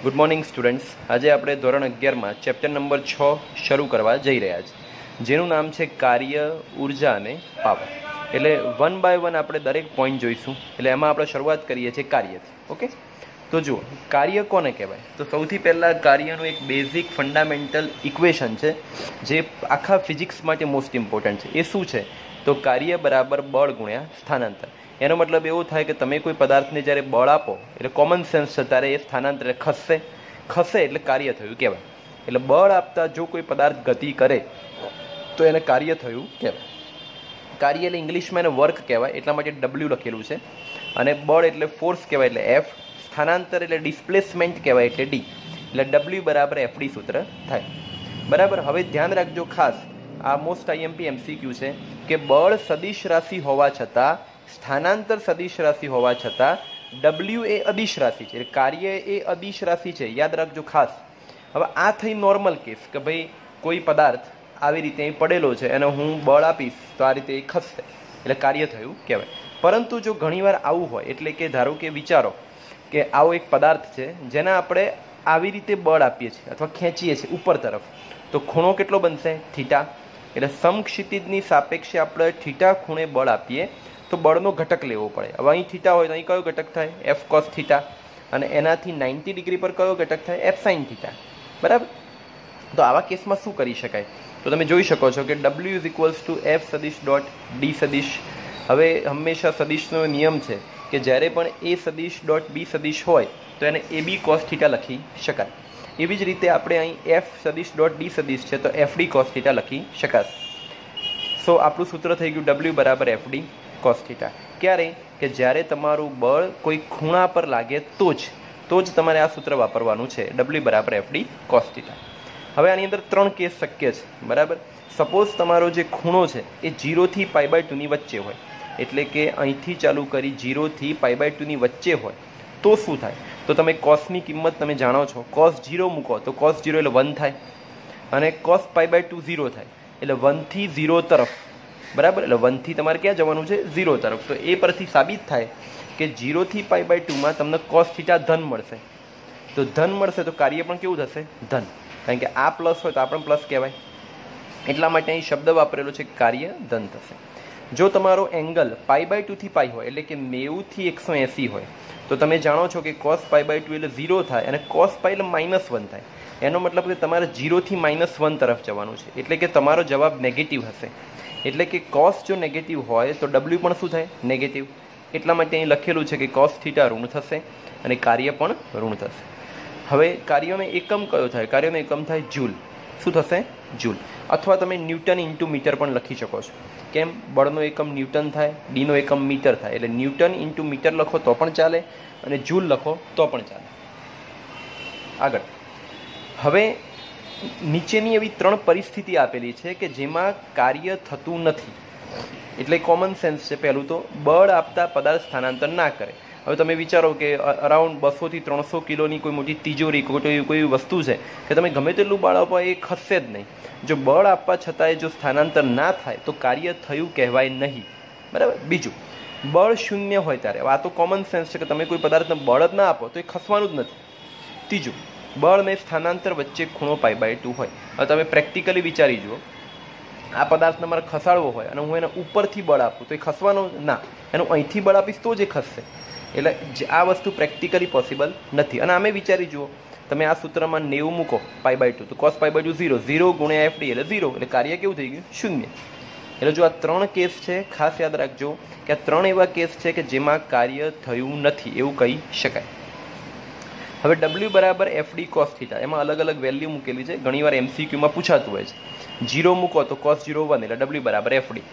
Good morning students. આજે આપણે ધોરણ 11માં ચેપ્ટર નંબર 6 શરૂ કરવા જઈ રહ્યા છીએ, જેનું નામ છે કાર્ય, ઉર્જા અને પાવર. એટલે વન બાય વન આપણે દરેક પોઈન્ટ જોઈશું. એટલે એમાં આપણે શરૂઆત કરીએ છીએ કાર્યથી. ઓકે, તો જુઓ, કાર્ય કોને કહેવાય? તો સૌથી પહેલાં કાર્યનું એક બેઝિક ફંડામેન્ટલ ઇક્વેશન છે, જે આખા ફિઝિક્સ માટે મોસ્ટ ઇમ્પોર્ટન્ટ છે. એ શું છે? તો કાર્ય બરાબર બળ ગુણ્યા સ્થાનાંતર. એનો મતલબ એવો થાય કે તમે કોઈ પદાર્થને જ્યારે બળ આપો એટલે કોમન સેન્સ છે, ત્યારે એ સ્થાનાંતરે ખસે એટલે કાર્ય થયું કહેવાય. એટલે બળ આપતા જો કોઈ પદાર્થ ગતિ કરે તો એને કાર્ય થયું કહેવાય. કાર્ય એટલે ઇંગ્લિશમાં એને વર્ક કહેવાય, એટલા માટે ડબલ્યુ લખેલું છે. અને બળ એટલે ફોર્સ કહેવાય, એટલે એફ. સ્થાનાંતર એટલે ડિસ્પ્લેસમેન્ટ કહેવાય, એટલે ડી. એટલે ડબલ્યુ બરાબર એફડી સૂત્ર થાય. બરાબર. હવે ધ્યાન રાખજો ખાસ, આ મોસ્ટ આઈએમપી એમસીક્યુ છે કે બળ સદિશ રાશિ હોવા છતાં, સ્થાનાંતર સદિશ રાશિ હોવા છતાં ડબલ્યુ એ અદિશ રાશિ છે, એટલે કાર્ય એ અદિશ રાશિ છે. યાદ રાખજો ખાસ. હવે આ થઈ નોર્મલ કેસ કે ભાઈ કોઈ પદાર્થ આવી રીતે અહીં પડેલો છે અને હું બળ આપીશ તો આ રીતે એ ખસશે એટલે કાર્ય થયું કહેવાય. પરંતુ જો ઘણીવાર આવું હોય, એટલે કે ધારો કે વિચારો કે આવો એક પદાર્થ છે જેને આપણે આવી રીતે બળ આપીએ છીએ અથવા ખેંચીએ છીએ ઉપર તરફ, તો ખૂણો કેટલો બનશે? થીટા. એટલે સમક્ષિતિજની સાપેક્ષે આપણે થીટા ખૂણે બળ આપીએ તો બળનો ઘટક લેવો પડે. હવે અહીં થીટા હોય તો અહીં કયો ઘટક થાય? F cos theta. અને એનાથી 90 ડિગ્રી પર કયો ઘટક થાય? F sine theta. બરાબર. તો આવા કેસમાં શું કરી શકાય? તો તમે જોઈ શકો છો કે W is equals to f સદિશ ડોટ ડી સદિશ. હવે હંમેશા સદિશનો નિયમ છે કે જ્યારે પણ એ સદિશ ડોટ બી સદિશ હોય તો એને એ બી કોસ થીટા લખી શકાય. એવી જ રીતે આપણે અહીં એફ સદિશ ડોટ ડી સદિશ છે તો એફ ડી કોસ થીટા લખી શકાશે. સો આપણું સૂત્ર થઈ ગયું ડબલ્યુ બરાબર એફ ડી કોસ થીટા. ક્યારે? કે જ્યારે તમારું બળ કોઈ ખૂણા પર લાગે તો જ તમારે આ સૂત્ર વાપરવાનું છે, ડબલ્યુ બરાબર એફ ડી કોસ થીટા. હવે આની અંદર 3 કેસ શક્ય છે. બરાબર. સપોઝ તમારો જે ખૂણો છે એ 0 થી π/2 ની વચ્ચે હોય, એટલે કે અહીંથી ચાલુ કરી 0 થી π/2 ની વચ્ચે હોય, તો શું થાય? તો તમે કોસની કિંમત તમે જાણો છો, cos 0 મૂકો તો cos 0 એટલે 1 થાય, અને cos π/2 0 થાય, એટલે 1 થી 0 તરફ. બરાબર. એટલે 1 થી તમારે ક્યાં જવાનું છે? 0 તરફ. તો એ પરથી સાબિત થાય કે 0 થી π/2 માં તમને cos થીટા ધન મળશે. તો ધન મળશે તો કાર્ય પણ કેવું થશે? ધન. કારણ કે આ પ્લસ હોય તો આ પણ પ્લસ કહેવાય. એટલા માટે અહીં શબ્દ વાપરેલો છે કાર્ય ધન થશે. જો તમારો એંગલ π/2 થી π હોય, એટલે કે 90 થી 180 હોય, તો તમે જાણો છો કે cos π/2 એટલે 0 થાય અને cos π એટલે -1 થાય. એનો મતલબ કે તમારે 0 થી -1 તરફ જવાનું છે, એટલે કે તમારો જવાબ નેગેટિવ હશે. એટલે કે cos જો નેગેટિવ હોય તો ડબલ્યુ પણ શું થાય? નેગેટિવ. એટલા માટે અહીં લખેલું છે કે cos થીટા ઋણ થશે અને કાર્ય પણ ઋણ થશે. હવે કાર્યનો એકમ કયો થાય? કાર્યનો એકમ થાય જૂલ. શું થશે? જૂલ. અથવા તમે ન્યૂટન ઇન્ટુ મીટર પણ લખી શકો છો. કેમ? બળનો એકમ ન્યૂટન થાય, ડીનો એકમ મીટર થાય, એટલે ન્યૂટન ઇન્ટુ મીટર લખો તો પણ ચાલે અને જૂલ લખો તો પણ ચાલે. આગળ. હવે નીચેની એવી 3 પરિસ્થિતિ આપેલી છે કે જેમાં કાર્ય થતું નથી. એટલે કોમન સેન્સ છે. પહેલું તો બળ આપતા પદાર્થ સ્થાનાંતર ના કરે. હવે તમે વિચારો કે અરાઉન્ડ 200 થી 300 કિલોની કોઈ મોટી તિજોરી, કોઈ વસ્તુ છે કે તમે ગમે તેટલું બળ આપો એ ખસશે જ નહીં. જો બળ આપવા છતાંય જો સ્થાનાંતર ના થાય તો કાર્ય થયું કહેવાય નહીં. બરાબર. બીજું, બળ શૂન્ય હોય ત્યારે, આ તો કોમન સેન્સ છે કે તમે કોઈ પદાર્થને બળ જ ના આપો તો એ ખસવાનું જ નથી. ત્રીજું, બળ ને સ્થાનાંતર વચ્ચે ખૂણો π/2 હોય. હવે તમે પ્રેક્ટિકલી વિચારી જુઓ, આ પદાર્થને મારે ખસાડવો હોય અને હું એને ઉપરથી બળ આપું તો એ ખસવાનો ના, એનું અહીંથી બળ આપીશ તો જ એ ખસશે. એટલે આ વસ્તુ પ્રેક્ટિકલી પોસિબલ નથી. અને આમે વિચારી જુઓ, તમે આ સૂત્રમાં 90 મૂકો π/2 તો cos π/2 0, 0 ગુણ્યા એફ ડી એટલે 0, એટલે કાર્ય કેવું થઈ ગયું? શૂન્ય. એટલે જો આ 3 કેસ છે, ખાસ યાદ રાખજો કે આ 3 એવા કેસ છે કે જેમાં કાર્ય થયું નથી એવું કહી શકાય. હવે ડબલ્યુ બરાબર એફ ડી કોસ થીટા, એમાં અલગ અલગ વેલ્યુ મૂકેલી છે. ઘણીવાર એમસીક્યુમાં પૂછાતું હોય છે. 0 મૂકો તો cos 0 1, એટલે ડબલ્યુ બરાબર એફ ડી.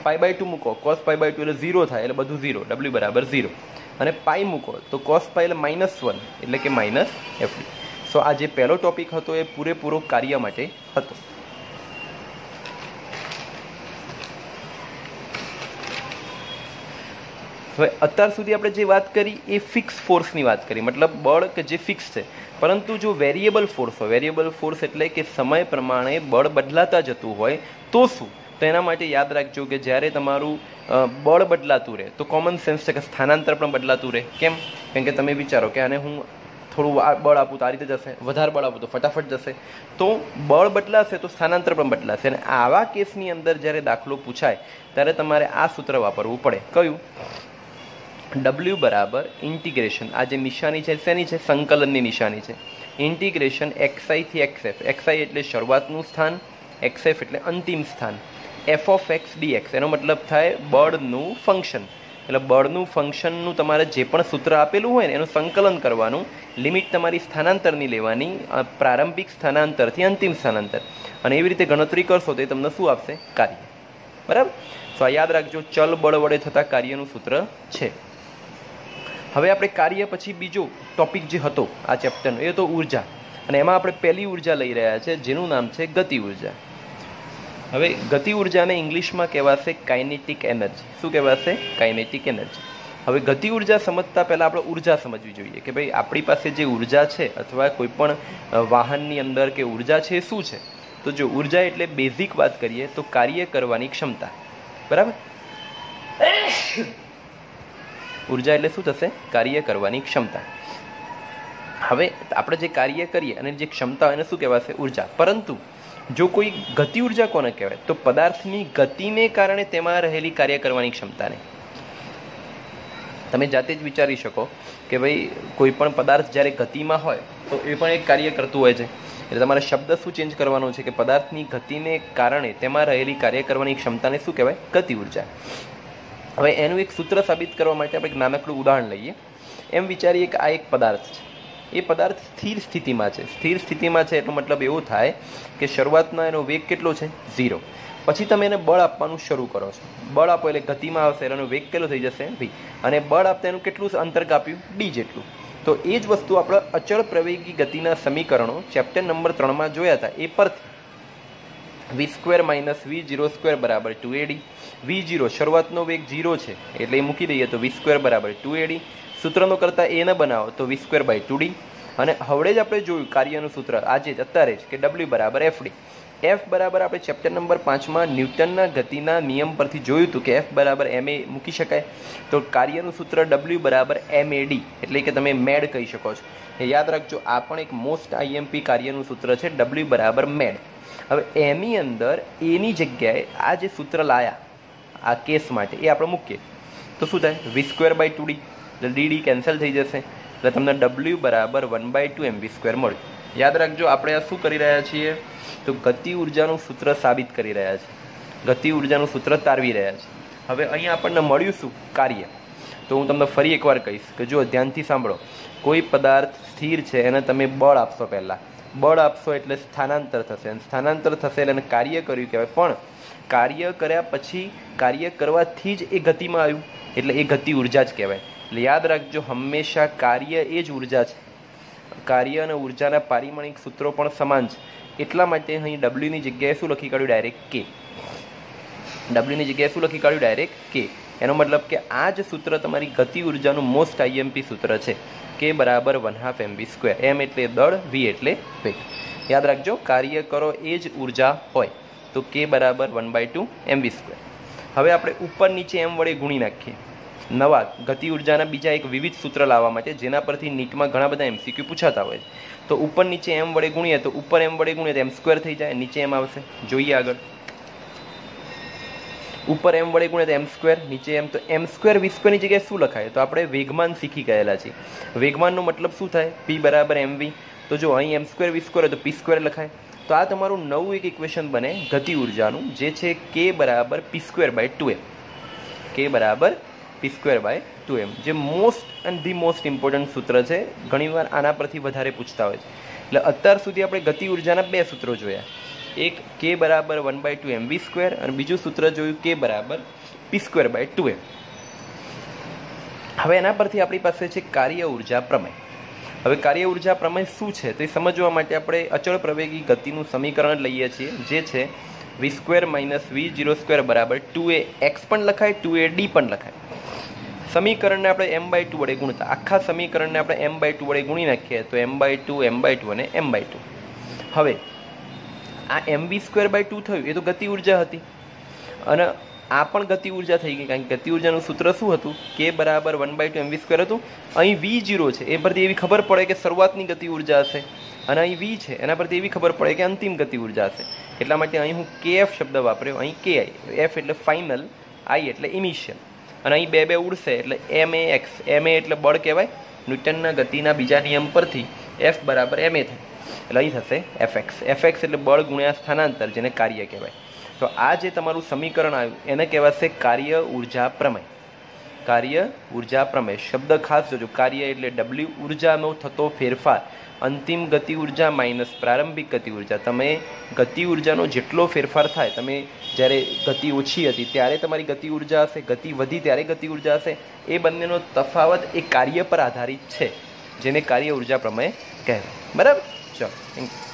π/2 મૂકો, cos π/2 એટલે 0 થાય, એટલે બધું 0, ડબલ્યુ બરાબર 0. અને પાઈ મૂકો તો cos π એટલે -1, એટલે કે -એફ ડી. સો આ જે પહેલો ટોપિક હતો એ પૂરેપૂરો કાર્ય માટે હતો. હવે અત્યાર સુધી આપણે જે વાત કરી એ ફિક્સ ફોર્સની વાત કરી, મતલબ બળ કે જે ફિક્સ છે. પરંતુ જો વેરિયેબલ ફોર્સ હોય, વેરિયેબલ ફોર્સ એટલે કે સમય પ્રમાણે બળ બદલાતા જતું હોય તો શું? તો એના માટે યાદ રાખજો કે જ્યારે તમારું બળ બદલાતું રહે તો કોમન સેન્સ છે કે સ્થાનાંતર પણ બદલાતું રહે. કેમ? કેમ કે તમે વિચારો કે આને હું થોડું બળ આપું તો આ રીતે જશે, વધારે બળ આપું તો ફટાફટ જશે. તો બળ બદલાશે તો સ્થાનાંતર પણ બદલાશે. અને આવા કેસની અંદર જ્યારે દાખલો પૂછાય ત્યારે તમારે આ સૂત્ર વાપરવું પડે. કયું? W બરાબર ઇન્ટિગ્રેશન, આ જે નિશાની છે શેની છે? સંકલનની નિશાની છે. ઇન્ટિગ્રેશન xi થી xf, xi એટલે શરૂઆતનું સ્થાન, xf એટલે અંતિમ સ્થાન, f of x dx, એનો મતલબ થાય બળનું ફંક્શન. એટલે બળનું ફંક્શનનું તમારે જે પણ સૂત્ર આપેલું હોય ને એનું સંકલન કરવાનું, લિમિટ તમારી સ્થાનાંતરની લેવાની, પ્રારંભિક સ્થાનાંતરથી અંતિમ સ્થાનાંતર, અને એવી રીતે ગણતરી કરશો તો એ તમને શું આપશે? કાર્ય. બરાબર? તો આ યાદ રાખજો, ચલ બળ વડે થતા કાર્યનું સૂત્ર છે. હવે આપણે કાર્ય પછી બીજો ટોપિક જે હતો આ ચેપ્ટરનો એ તો ઉર્જા, અને એમાં આપણે પહેલી ઉર્જા લઈ રહ્યા છે જેનું નામ છે ગતિ ઉર્જા. હવે ગતિ ઉર્જાને ઇંગ્લિશમાં કહેવાશે કાઇનેટિક એનર્જી. શું કહેવાશે? Kinetic energy. હવે ગતિ ઉર્જા સમજતા પહેલાં આપણે ઉર્જા સમજવી જોઈએ કે ભાઈ આપણી પાસે જે ઉર્જા છે અથવા કોઈ પણ વાહનની અંદર કે ઉર્જા છે શું છે? તો જો ઉર્જા એટલે બેઝિક વાત કરીએ તો કાર્ય કરવાની ક્ષમતા. બરાબર? ઉર્જા એટલે શું થશે? કાર્ય કરવાની ક્ષમતા. હવે આપણે જે કાર્ય કરીએ અને જે ક્ષમતા હોય એને શું કહેવાશે? ઉર્જા. પરંતુ જો કોઈ ગતિ ઉર્જા કોને કહેવાય? તો પદાર્થની ગતિને કારણે તેમાં રહેલી કાર્ય કરવાની ક્ષમતાને. તમે જાતે જ વિચારી શકો કે ભાઈ કોઈ પણ પદાર્થ જ્યારે ગતિમાં હોય તો એ પણ એક કાર્ય કરતું હોય છે. એટલે તમારે શબ્દ શું ચેન્જ કરવાનો છે કે પદાર્થની ગતિને કારણે તેમાં રહેલી કાર્ય કરવાની ક્ષમતાને શું કહેવાય? ગતિ ઉર્જા. હવે એનું એક સૂત્ર સાબિત કરવા માટે આપણે એક નાનકડું ઉદાહરણ લઈએ. એમ વિચારીએ કે આ એક પદાર્થ છે. એ પદાર્થ સ્થિર સ્થિતિમાં છે. સ્થિર સ્થિતિમાં છે એટલો મતલબ એવો થાય કે શરૂઆતમાં એનો વેગ કેટલો છે? 0. પછી તમે એને બળ આપવાનું શરૂ કરો છો. બળ આપો એટલે ગતિમાં આવશે, એટલે એનો વેગ કેટલો થઈ જશે? v. અને બળ આપતા એનું કેટલું અંતર કાપ્યું? d જેટલું. તો એ જ વસ્તુ આપણે અચળ પ્રવેગી ગતિના સમીકરણો ચેપ્ટર નંબર 3માં જોયા હતા. એ પરથી v² - v02 બરાબર 2ad. v0 શરૂઆતનો વેગ 0 છે એટલે એ મૂકી દઈએ તો v² બરાબર 2ad. સૂત્રનો કરતાં એ ન બનાવો તો v²/2d. અને હવડે જ આપણે જોયું કાર્યનું સૂત્ર આજે જ અત્યારે જ કે w બરાબર fd. f બરાબર આપણે ચેપ્ટર નંબર 5માં ન્યૂટનના ગતિના નિયમ પરથી જોયું હતું કે f બરાબર ma મૂકી શકાય. તો કાર્યનું સૂત્ર w બરાબર mad, એટલે કે તમે મેડ કહી શકો છો. એ યાદ રાખજો, આ પણ એક મોસ્ટ IMP કાર્યનું સૂત્ર છે, w બરાબર મેડ. હવે એની અંદર એની જગ્યાએ આ જે સૂત્ર લાયા આ કેસ માટે એ આપણે મૂકીએ તો શું થાય? v²/2d. એટલે dd કેન્સલ થઈ જશે એટલે તમને w બરાબર 1/2 mv² મળ્યું. યાદ રાખજો, આપણે આ શું કરી રહ્યા છીએ? તો ગતિ ઉર્જાનું સૂત્ર સાબિત કરી રહ્યા છીએ, ગતિ ઉર્જાનું સૂત્ર તારવી રહ્યા છીએ. હવે અહીંયા આપણને મળ્યું શું? કાર્ય. તો હું તમને ફરી એકવાર કહીશ કે જો ધ્યાનથી સાંભળો, કોઈ પદાર્થ સ્થિર છે એને તમે બળ આપશો, પહેલાં બળ આપશો એટલે સ્થાનાંતર થશે, અને સ્થાનાંતર થશે એટલે એને કાર્ય કર્યું કહેવાય. પણ કાર્ય કર્યા પછી કાર્ય કરવાથી જ એ ગતિમાં આવ્યું એટલે એ ગતિ ઉર્જા જ કહેવાય. એટલે યાદ રાખજો, હંમેશા કાર્ય એ જ ઉર્જા છે. કાર્ય અને ઉર્જાના પારિમાણિક સૂત્રો પણ સમાન છે. એટલા માટે અહીં ડબલ્યુની જગ્યાએ શું લખી કાઢ્યું? ડાયરેક્ટ કે. ડબલ્યુની જગ્યાએ શું લખી કાઢ્યું? ડાયરેક્ટ કે. એનો મતલબ કે આ જ સૂત્ર તમારી ગતિ ઉર્જાનું મોસ્ટ IMP સૂત્ર છે, k બરાબર 1/2 mv². m એટલે દળ, v એટલે વેગ. યાદ રાખજો, કાર્ય કરો એ જ ઉર્જા હોય તો k બરાબર 1/2 mv². હવે આપણે ઉપર નીચે m વડે ગુણી નાખીએ નવા ગતિ ઉર્જાના બીજા એક વિવિધ સૂત્ર લાવવા માટે, જેના પરથી નીટમાં ઘણા બધા MCQ પૂછાતા હોય છે. તો ઉપર નીચે m વડે ગુણીએ તો ઉપર m વડે ગુણીએ તો m² થઈ જાય, નીચે m આવશે. જોઈએ આગળ. ઉપર m વડે ગુણીએ તો m², નીચે m. તો m² v² ની જગ્યાએ શું લખાય? તો આપણે વેગમાન શીખી ગયેલા છીએ. વેગમાનનો મતલબ શું થાય? p બરાબર mv. તો જો અહીં m² v² હોય તો p² લખાય. તો આ તમારું નવું એક ઇક્વેશન બને ગતિ ઉર્જાનું, જે છે k બરાબર p²/2m. k બરાબર p²/2m, જે most and the most important સૂત્ર છે. ઘણીવાર આના પરથી વધારે પૂછતા હોય છે. એટલે અત્યાર સુધી આપણે ગતિ ઉર્જાના બે સૂત્રો જોયા, એક k બરાબર 1/2 mv² અને બીજું સૂત્ર જોયું k બરાબર p²/2m. હવે એના પરથી આપણી પાસે છે કાર્ય ઉર્જા પ્રમેય. હવે કાર્ય ઉર્જા પ્રમેય શું છે તે સમજવા માટે આપણે અચળ પ્રવેગી ગતિનું સમીકરણ લઈએ છીએ, જે છે v² - v02 બરાબર 2ax પણ લખાય, 2ad પણ લખાય. સમીકરણને આપણે m/2 વડે ગુણતા, આખા સમીકરણને આપણે m/2 વડે ગુણી નાખીએ તો m/2 m/2 અને m/2. હવે આ mv²/2 થયું એ તો ગતિ ઉર્જા હતી, અને આ પણ ગતિ ઉર્જા થઈ ગઈ, કારણ કે ગતિ ઉર્જાનું સૂત્ર શું હતું? K બરાબર 1/2 mv² હતું. અહીં V0 છે, એ પરથી એવી ખબર પડે કે શરૂઆતની ગતિ ઉર્જા હશે, અને અહીં V છે, એના પરથી એવી ખબર પડે કે અંતિમ ગતિ ઉર્જા હશે. એટલા માટે અહીં હું KF શબ્દ વાપર્યો, અહીં KI. F એટલે ફાઇનલ, I એટલે ઇનિશિયલ, અને અહીં બે ઉડશે એટલે MAX. MA એટલે બળ કહેવાય, ન્યૂટનના ગતિના બીજા નિયમ પરથી F બરાબર MA થાય, એટલે અહીં થશે FX. FX એટલે બળ ગુણ્યા સ્થાનાંતર, જેને કાર્ય કહેવાય. તો આ જે તમારું સમીકરણ આવ્યું એને કહેવાશે કાર્ય ઉર્જા પ્રમેય. કાર્ય ઉર્જા પ્રમેય શબ્દ ખાસ જોજો. કાર્ય એટલે W, ઉર્જાનો થતો ફેરફાર, અંતિમ ગતિ ઉર્જા માઇનસ પ્રારંભિક ગતિ ઉર્જા. તમે ગતિ ઉર્જાનો જેટલો ફેરફાર થાય, તમે જ્યારે ગતિ ઓછી હતી ત્યારે તમારી ગતિ ઉર્જા હશે, ગતિ વધી ત્યારે ગતિ ઉર્જા હશે, એ બંનેનો તફાવત એ કાર્ય પર આધારિત છે, જેને કાર્ય ઉર્જા પ્રમેય કહેવાય. બરાબર? ચલો, થેન્ક યુ.